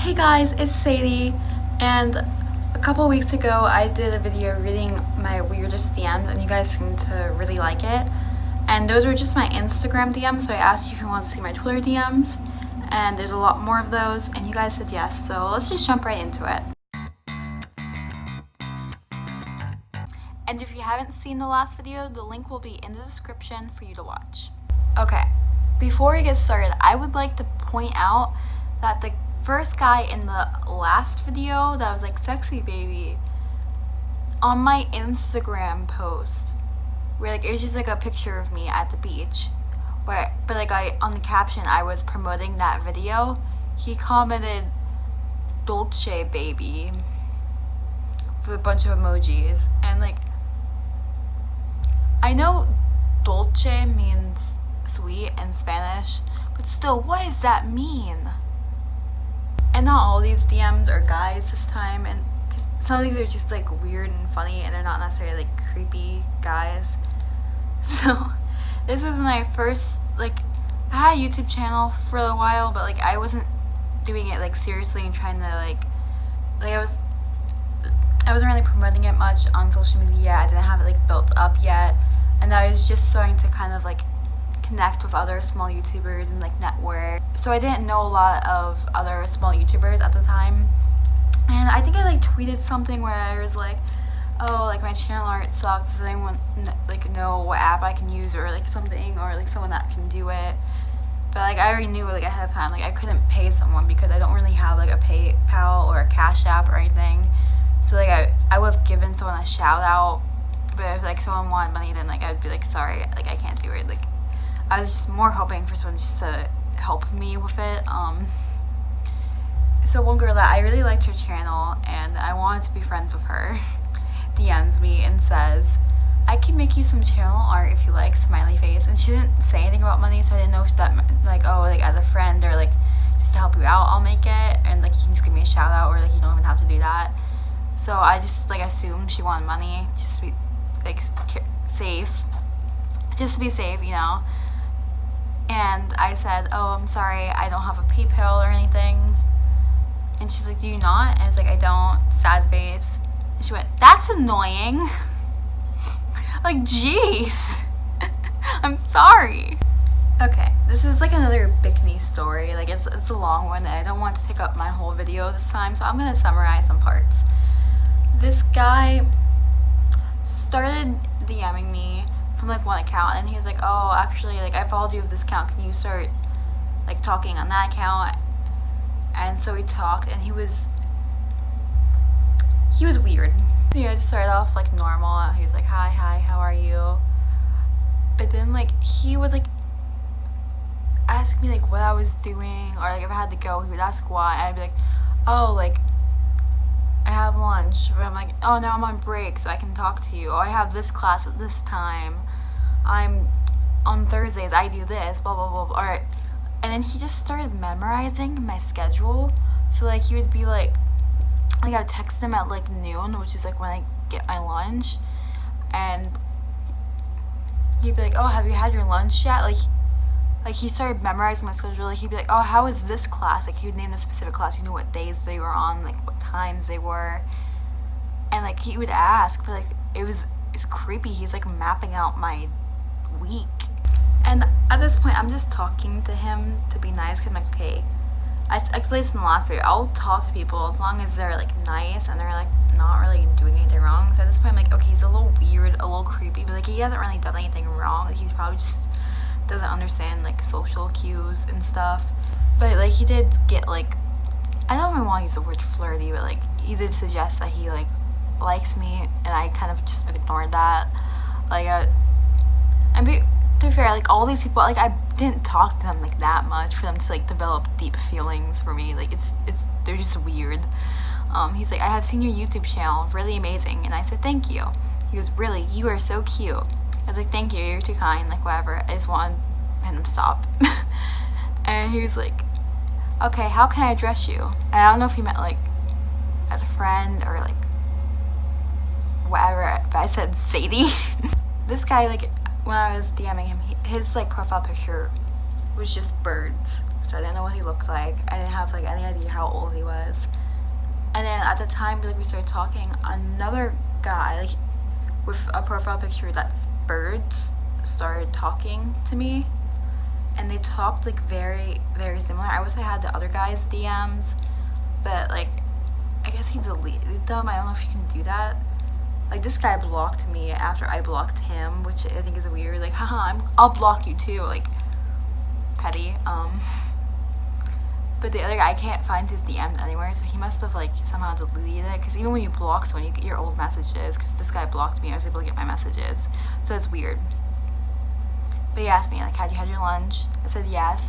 Hey guys, it's Sadie, and a couple weeks ago I did a video reading my weirdest DMs and you guys seemed to really like it. And those were just my Instagram DMs, so I asked you if you want to see my Twitter DMs, and there's a lot more of those, and you guys said yes, so let's just jump right into it. And if you haven't seen the last video, the link will be in the description for you to watch. Okay, before we get started, I would like to point out that the first guy in the last video that was like sexy baby, on my Instagram post where like it was just like a picture of me at the beach, but like on the caption I was promoting that video, he commented Dolce baby with a bunch of emojis. And like, I know Dolce means sweet in Spanish, but still, what does that mean? And not all these DMs are guys this time, and some of these are just like weird and funny, and they're not necessarily like creepy guys. So this was when I first, like, I had a YouTube channel for a while, but like I wasn't doing it like seriously and trying to like I wasn't really promoting it much on social media. I didn't have it like built up yet, and I was just starting to kind of like connect with other small YouTubers and like network. So I didn't know a lot of other small YouTubers at the time, and I think I like tweeted something where I was like, oh, like my channel art sucks, does anyone like know what app I can use or like something, or like someone that can do it? But like I already knew like ahead of time, like I couldn't pay someone because I don't really have like a PayPal or a Cash App or anything. So like I would have given someone a shout out, but if like someone wanted money, then like I'd be like, sorry, like I can't do it. Like I was just more hoping for someone just to help me with it. So one girl that I really liked her channel and I wanted to be friends with her DMs me and says, I can make you some channel art if you like, smiley face. And she didn't say anything about money, so I didn't know if that meant, like, oh, like as a friend or like just to help you out, I'll make it, and like you can just give me a shout out, or like you don't even have to do that. So I just like assumed she wanted money just to be like safe, just to be safe, you know. And I said, oh, I'm sorry, I don't have a PayPal or anything. And she's like, do you not? And I was like, I don't, sad face. And she went, that's annoying. Like, jeez. I'm sorry. Okay, this is like another bikini story. Like it's a long one and I don't want to take up my whole video this time, so I'm gonna summarize some parts. This guy started DMing me from like one account, and he's like, oh, actually, like I followed you with this account, can you start like talking on that account? And so we talked, and he was weird. You know, just started off like normal. He was like, hi, how are you? But then like he would like ask me like what I was doing, or like if I had to go, he would ask why, and I'd be like, oh, like I have lunch. But I'm like, oh no, I'm on break so I can talk to you. Oh, I have this class at this time. I'm on Thursdays, I do this, blah blah blah. Alright. And then he just started memorizing my schedule. So like he would be like I would text him at like noon, which is like when I get my lunch, and he'd be like, oh, have you had your lunch yet? Like he started memorizing my schedule. Like he'd be like, oh, how is this class? Like he would name a specific class, you know what days they were on, like what times they were, and like he would ask, but like it's creepy. He's like mapping out my week, and at this point I'm just talking to him to be nice, because I'm like, okay, I explained this in the last video, I'll talk to people as long as they're like nice and they're like not really doing anything wrong. So at this point I'm like, okay, he's a little weird, a little creepy, but like he hasn't really done anything wrong. Like he's probably just doesn't understand like social cues and stuff. But like he did get like, I don't even want to use the word flirty, but like he did suggest that he like likes me, and I kind of just ignored that. Like to be fair, like all these people, like I didn't talk to them like that much for them to like develop deep feelings for me. Like they're just weird. He's like, I have seen your YouTube channel, really amazing. And I said, thank you. He goes, really, you are so cute. I was like, thank you, you're too kind, like whatever. I just wanted him to stop. And he was like, okay, how can I address you? And I don't know if he meant like as a friend or like whatever, but I said Sadie. This guy, like when I was DMing him, his like profile picture was just birds. so I didn't know what he looked like. I didn't have like any idea how old he was. And then at the time, like, we started talking, another guy, like, with a profile picture that's birds, started talking to me, and they talked like very, very similar. I wish I had the other guy's DMs, but like, I guess he deleted them. I don't know if you can do that. Like, this guy blocked me after I blocked him, which I think is weird. Like, haha, I'll block you too. Like, petty. But the other guy, I can't find his DMs anywhere, so he must have like somehow deleted it. Because even when you block someone, you get your old messages. Because this guy blocked me, I was able to get my messages. So it's weird. But he asked me, like, had you had your lunch? I said yes.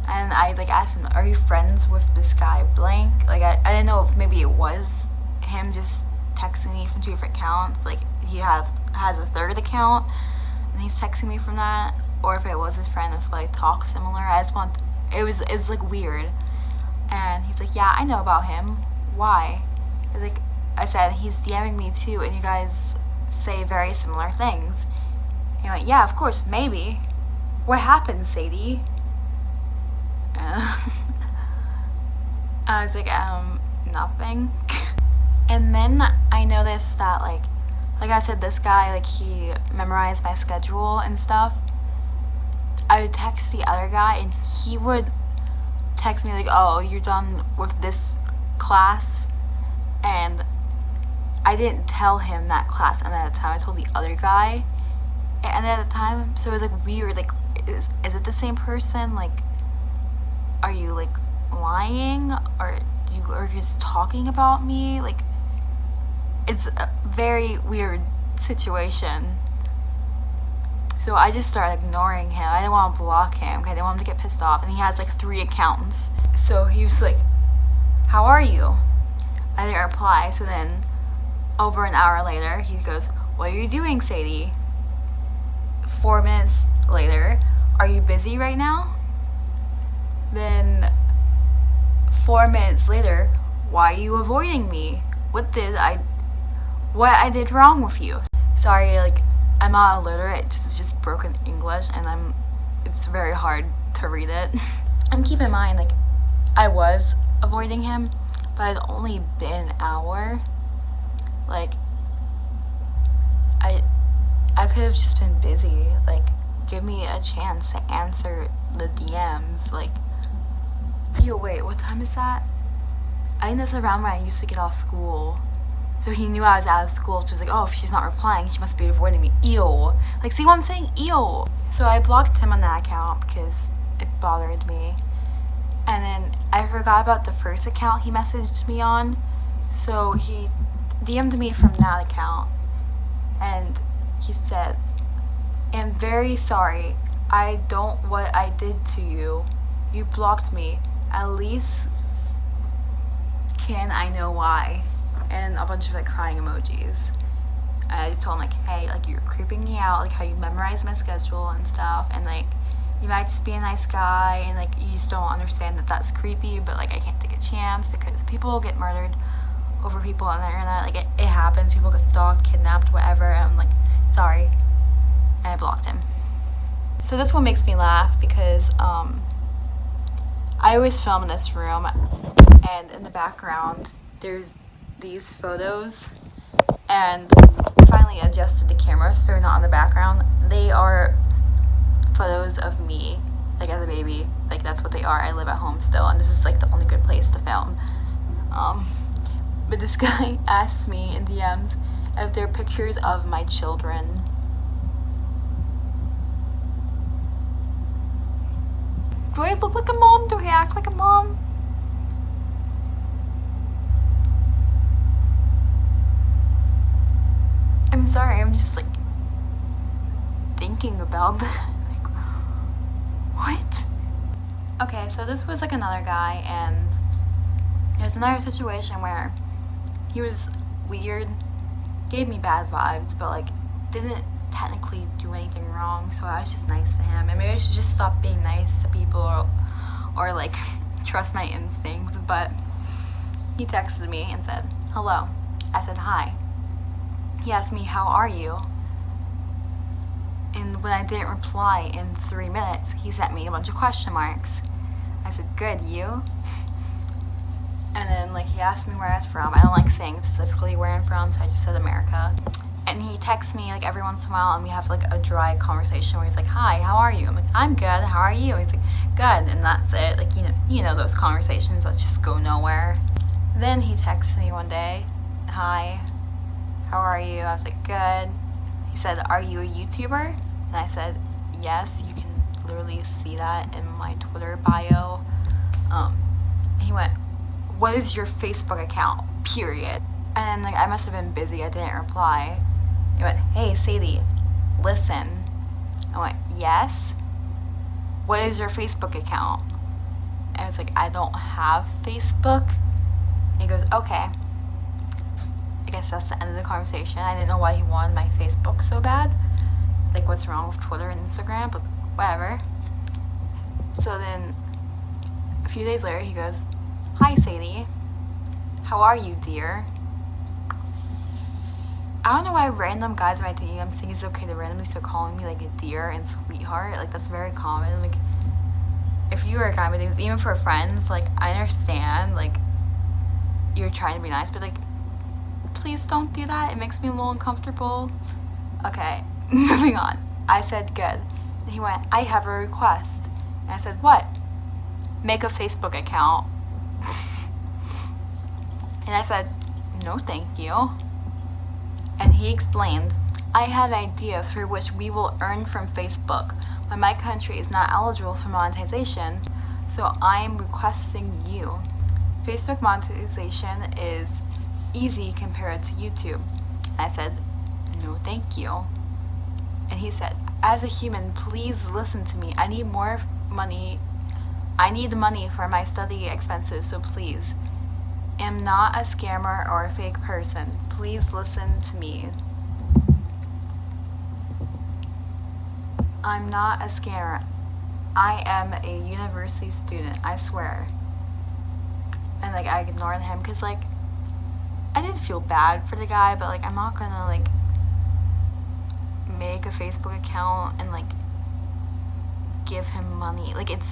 And I like asked him, are you friends with this guy blank? Like, I didn't know if maybe it was him just texting me from 2 different accounts. Like, he has a third account and he's texting me from that, or if it was his friend that's like talk similar. It was like weird. And he's like, yeah, I know about him. Why? I said, he's DMing me too, and you guys say very similar things. He went, yeah, of course, maybe. What happened, Sadie? I was like, nothing. And then I noticed that, like I said, this guy, like, he memorized my schedule and stuff. I would text the other guy, and he would text me, like, oh, you're done with this class. And I didn't tell him that class, and at the time I told the other guy. And at the time, so it was, like, weird. Like, is it the same person? Like, are you, like, lying? Or are you just talking about me? Like, it's a very weird situation. So I just started ignoring him. I didn't want to block him because I didn't want him to get pissed off. And he has like 3 accounts. So he was like, how are you? I didn't reply. So then over an hour later, he goes, what are you doing, Sadie? 4 minutes later, are you busy right now? Then 4 minutes later, why are you avoiding me? What I did wrong with you? Sorry, like, I'm not illiterate, it's just broken English, and it's very hard to read it. And keep in mind, like, I was avoiding him, but it's only been an hour. Like, I could have just been busy. Like, give me a chance to answer the DMs. Like, yo, wait, what time is that? I think that's around when I used to get off school. So he knew I was out of school, so he was like, oh, if she's not replying, she must be avoiding me. Ew. Like, see what I'm saying? Ew. So I blocked him on that account because it bothered me. And then I forgot about the first account he messaged me on. So he DM'd me from that account. And he said, I'm very sorry. I don't what I did to you. You blocked me. At least can I know why? And a bunch of like crying emojis. And I just told him, like, hey, like, you're creeping me out, like how you memorize my schedule and stuff, and like you might just be a nice guy, and like you just don't understand that that's creepy, but like I can't take a chance because people get murdered over people on the internet. Like, it happens. People get stalked, kidnapped, whatever. And I'm like, sorry. And I blocked him. So this one makes me laugh because I always film in this room, and in the background there's these photos, and I finally adjusted the camera so they're not in the background. They are photos of me, like, as a baby. Like, that's what they are. I live at home still, and this is like the only good place to film. But this guy asked me in DMs if they're pictures of my children. Do I look like a mom? Do I act like a mom? I'm sorry, I'm just like thinking about that. Like, what? Okay, so this was like another guy, and there's another situation where he was weird, gave me bad vibes, but like didn't technically do anything wrong, so I was just nice to him. And maybe I should just stop being nice to people, or like trust my instincts. But he texted me and said, hello. I said, hi. He asked me, how are you? And when I didn't reply in 3 minutes, he sent me a bunch of question marks. I said, good, you? And then like he asked me where I was from. I don't like saying specifically where I'm from, so I just said America. And he texts me like every once in a while, and we have like a dry conversation where he's like, hi, how are you? I'm like, I'm good, how are you? And he's like, good, and that's it. Like, you know those conversations that just go nowhere. Then he texts me one day, hi, how are you? I was like, good. He said, are you a YouTuber? And I said, yes, you can literally see that in my Twitter bio. He went, what is your Facebook account, period? And then like I must have been busy, I didn't reply. He went, hey Sadie, listen. I went, yes? What is your Facebook account? And I was like, I don't have Facebook. And he goes, okay. I guess that's the end of the conversation. I didn't know why he wanted my Facebook so bad. Like, what's wrong with Twitter and Instagram? But whatever. So then, a few days later, he goes, hi Sadie, how are you, dear? I don't know why random guys in my DMs think it's okay to randomly start calling me like a dear and sweetheart. Like, that's very common. Like, if you were a guy in my DMs, even for friends, like, I understand, like, you're trying to be nice, but like, please don't do that. It makes me a little uncomfortable. Okay, moving on. I said good. And he went, I have a request. And I said, what? Make a Facebook account. And I said, no thank you. And he explained, I have an idea through which we will earn from Facebook, but my country is not eligible for monetization, so I'm requesting you. Facebook monetization is easy compared to YouTube. And I said, no thank you. And he said, as a human, please listen to me. I need money for my study expenses, so please. I'm not a scammer or a fake person. Please listen to me. I'm not a scammer. I am a university student, I swear. And like I ignored him because like I did feel bad for the guy, but like I'm not gonna like make a Facebook account and like give him money. Like it's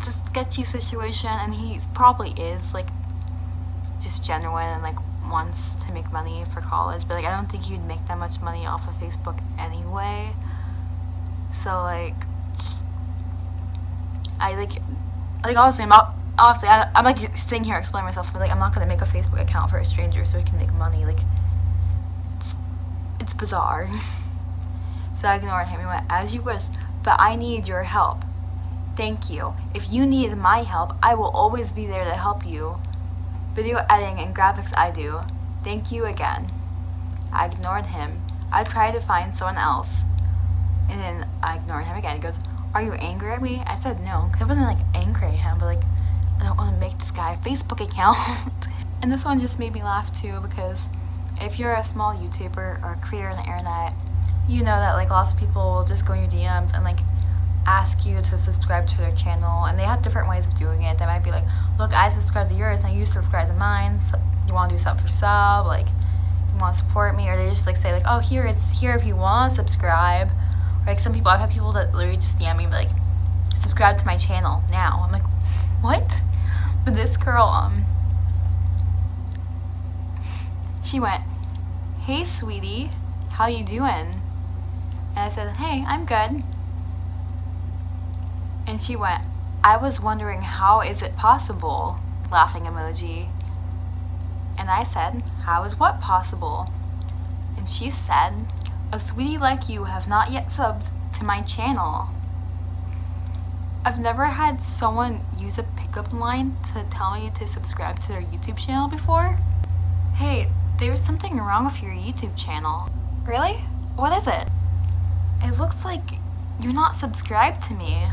a sketchy situation, and he probably is like just genuine and like wants to make money for college, but like I don't think he'd make that much money off of Facebook anyway. So like I like obviously I'm like sitting here explaining myself, but like I'm not gonna make a Facebook account for a stranger so he can make money. Like it's bizarre. So I ignored him. He went, as you wish, but I need your help. Thank you. If you need my help, I will always be there to help you. Video editing and graphics I do. Thank you again. I ignored him. I tried to find someone else. And then I ignored him again. He goes, are you angry at me? I said no, because I wasn't like angry at him, but like I don't want to make this guy a Facebook account. And this one just made me laugh too, because if you're a small YouTuber or a creator on the internet, you know that like lots of people will just go in your DMs and like ask you to subscribe to their channel, and they have different ways of doing it. They might be like, look, I subscribe to yours, now you subscribe to mine, so you want to do sub for sub, like you want to support me, or they just like say like, oh, here, it's here if you want to subscribe. Or, like some people, I've had people that literally just DM me like, subscribe to my channel now. I'm like, what? But this girl, she went, hey sweetie, how you doing? And I said, hey, I'm good. And she went, I was wondering, how is it possible? Laughing emoji. And I said, how is what possible? And she said, a sweetie like you have not yet subbed to my channel. I've never had someone use a pickup line to tell me to subscribe to their YouTube channel before. Hey, there's something wrong with your YouTube channel. Really? What is it? It looks like you're not subscribed to me.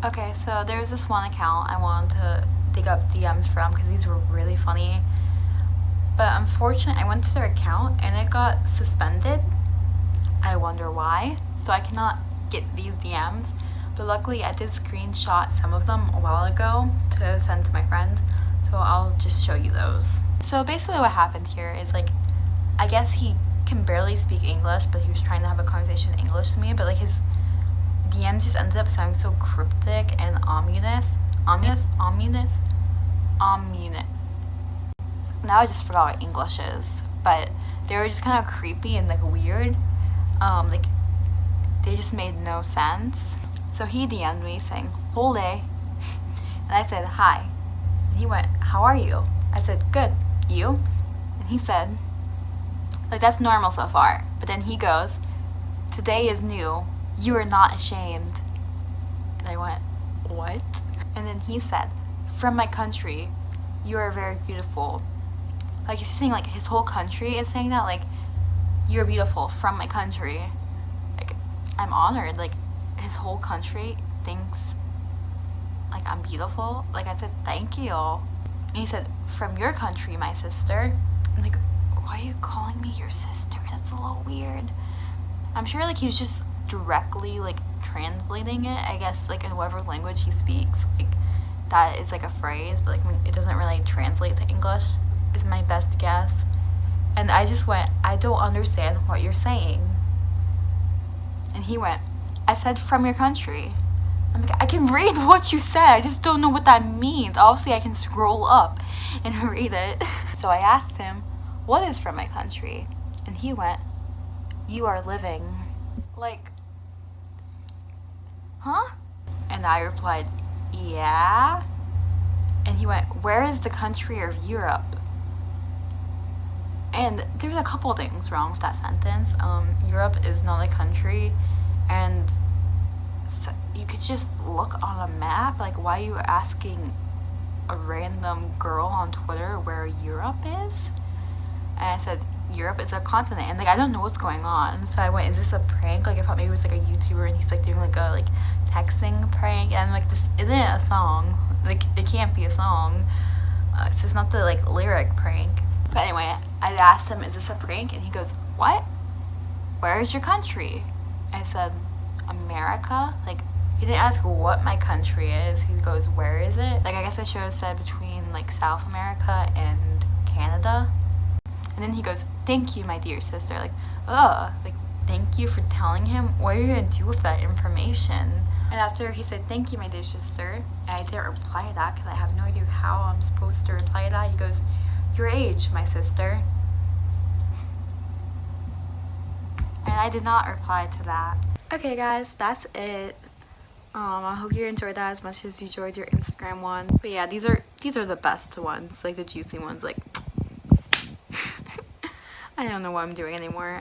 Okay, so there's this one account I wanted to dig up DMs from because these were really funny. But unfortunately, I went to their account and it got suspended. I wonder why. So I cannot get these DMs. But luckily, I did screenshot some of them a while ago to send to my friend. So I'll just show you those. So basically what happened here is like, I guess he can barely speak English, but he was trying to have a conversation in English to me. But like his DMs just ended up sounding so cryptic and ominous. ominous. Now I just forgot what English is, but they were just kind of creepy and like weird. Like they just made no sense. So he DM'd me saying, "Whole day," and I said, "Hi." And he went, "How are you?" I said, "Good. You?" And he said, like that's normal so far. But then he goes, "Today is new. You are not ashamed." And I went, "What?" And then he said, "From my country, you are very beautiful." Like he's saying like his whole country is saying that, like, "You're beautiful from my country." Like I'm honored. Like his whole country thinks like I'm beautiful. Like I said, "Thank you." And he said, "From your country, my sister." I'm like, why are you calling me your sister? That's a little weird. I'm sure like he was just directly like translating it, I guess, like in whatever language he speaks. Like that is like a phrase, but like it doesn't really translate to English, is my best guess. And I just went, "I don't understand what you're saying." And he went, "I said from your country." I'm like, I can read what you said, I just don't know what that means. Obviously I can scroll up and read it. So I asked him, "What is from my country?" And he went, "You are living." Like, huh? And I replied, "Yeah." And he went, "Where is the country of Europe?" And there's a couple things wrong with that sentence. Europe is not a country, and you could just look on a map. Like, why are you asking a random girl on Twitter where Europe is? And I said, "Europe is a continent." And like I don't know what's going on. So I went, "Is this a prank?" Like I thought maybe it was like a YouTuber and he's like doing like a like texting prank. And I'm like, this isn't a song. Like it can't be a song. So it's not the like lyric prank. But anyway, I asked him, "Is this a prank?" And he goes, "What? Where is your country?" I said, "America." Like he didn't ask what my country is. He goes, "Where is it?" Like I guess I should have said between like South America and Canada. And then he goes, "Thank you, my dear sister." Like, like thank you for telling him. What are you gonna do with that information? And after he said, "Thank you, my dear sister," and I didn't reply to that because I have no idea how I'm supposed to reply to that, he goes, "Your age, my sister." And I did not reply to that. Okay guys, that's it. I hope you enjoyed that as much as you enjoyed your Instagram one. But yeah, these are the best ones, like the juicy ones. Like I don't know what I'm doing anymore.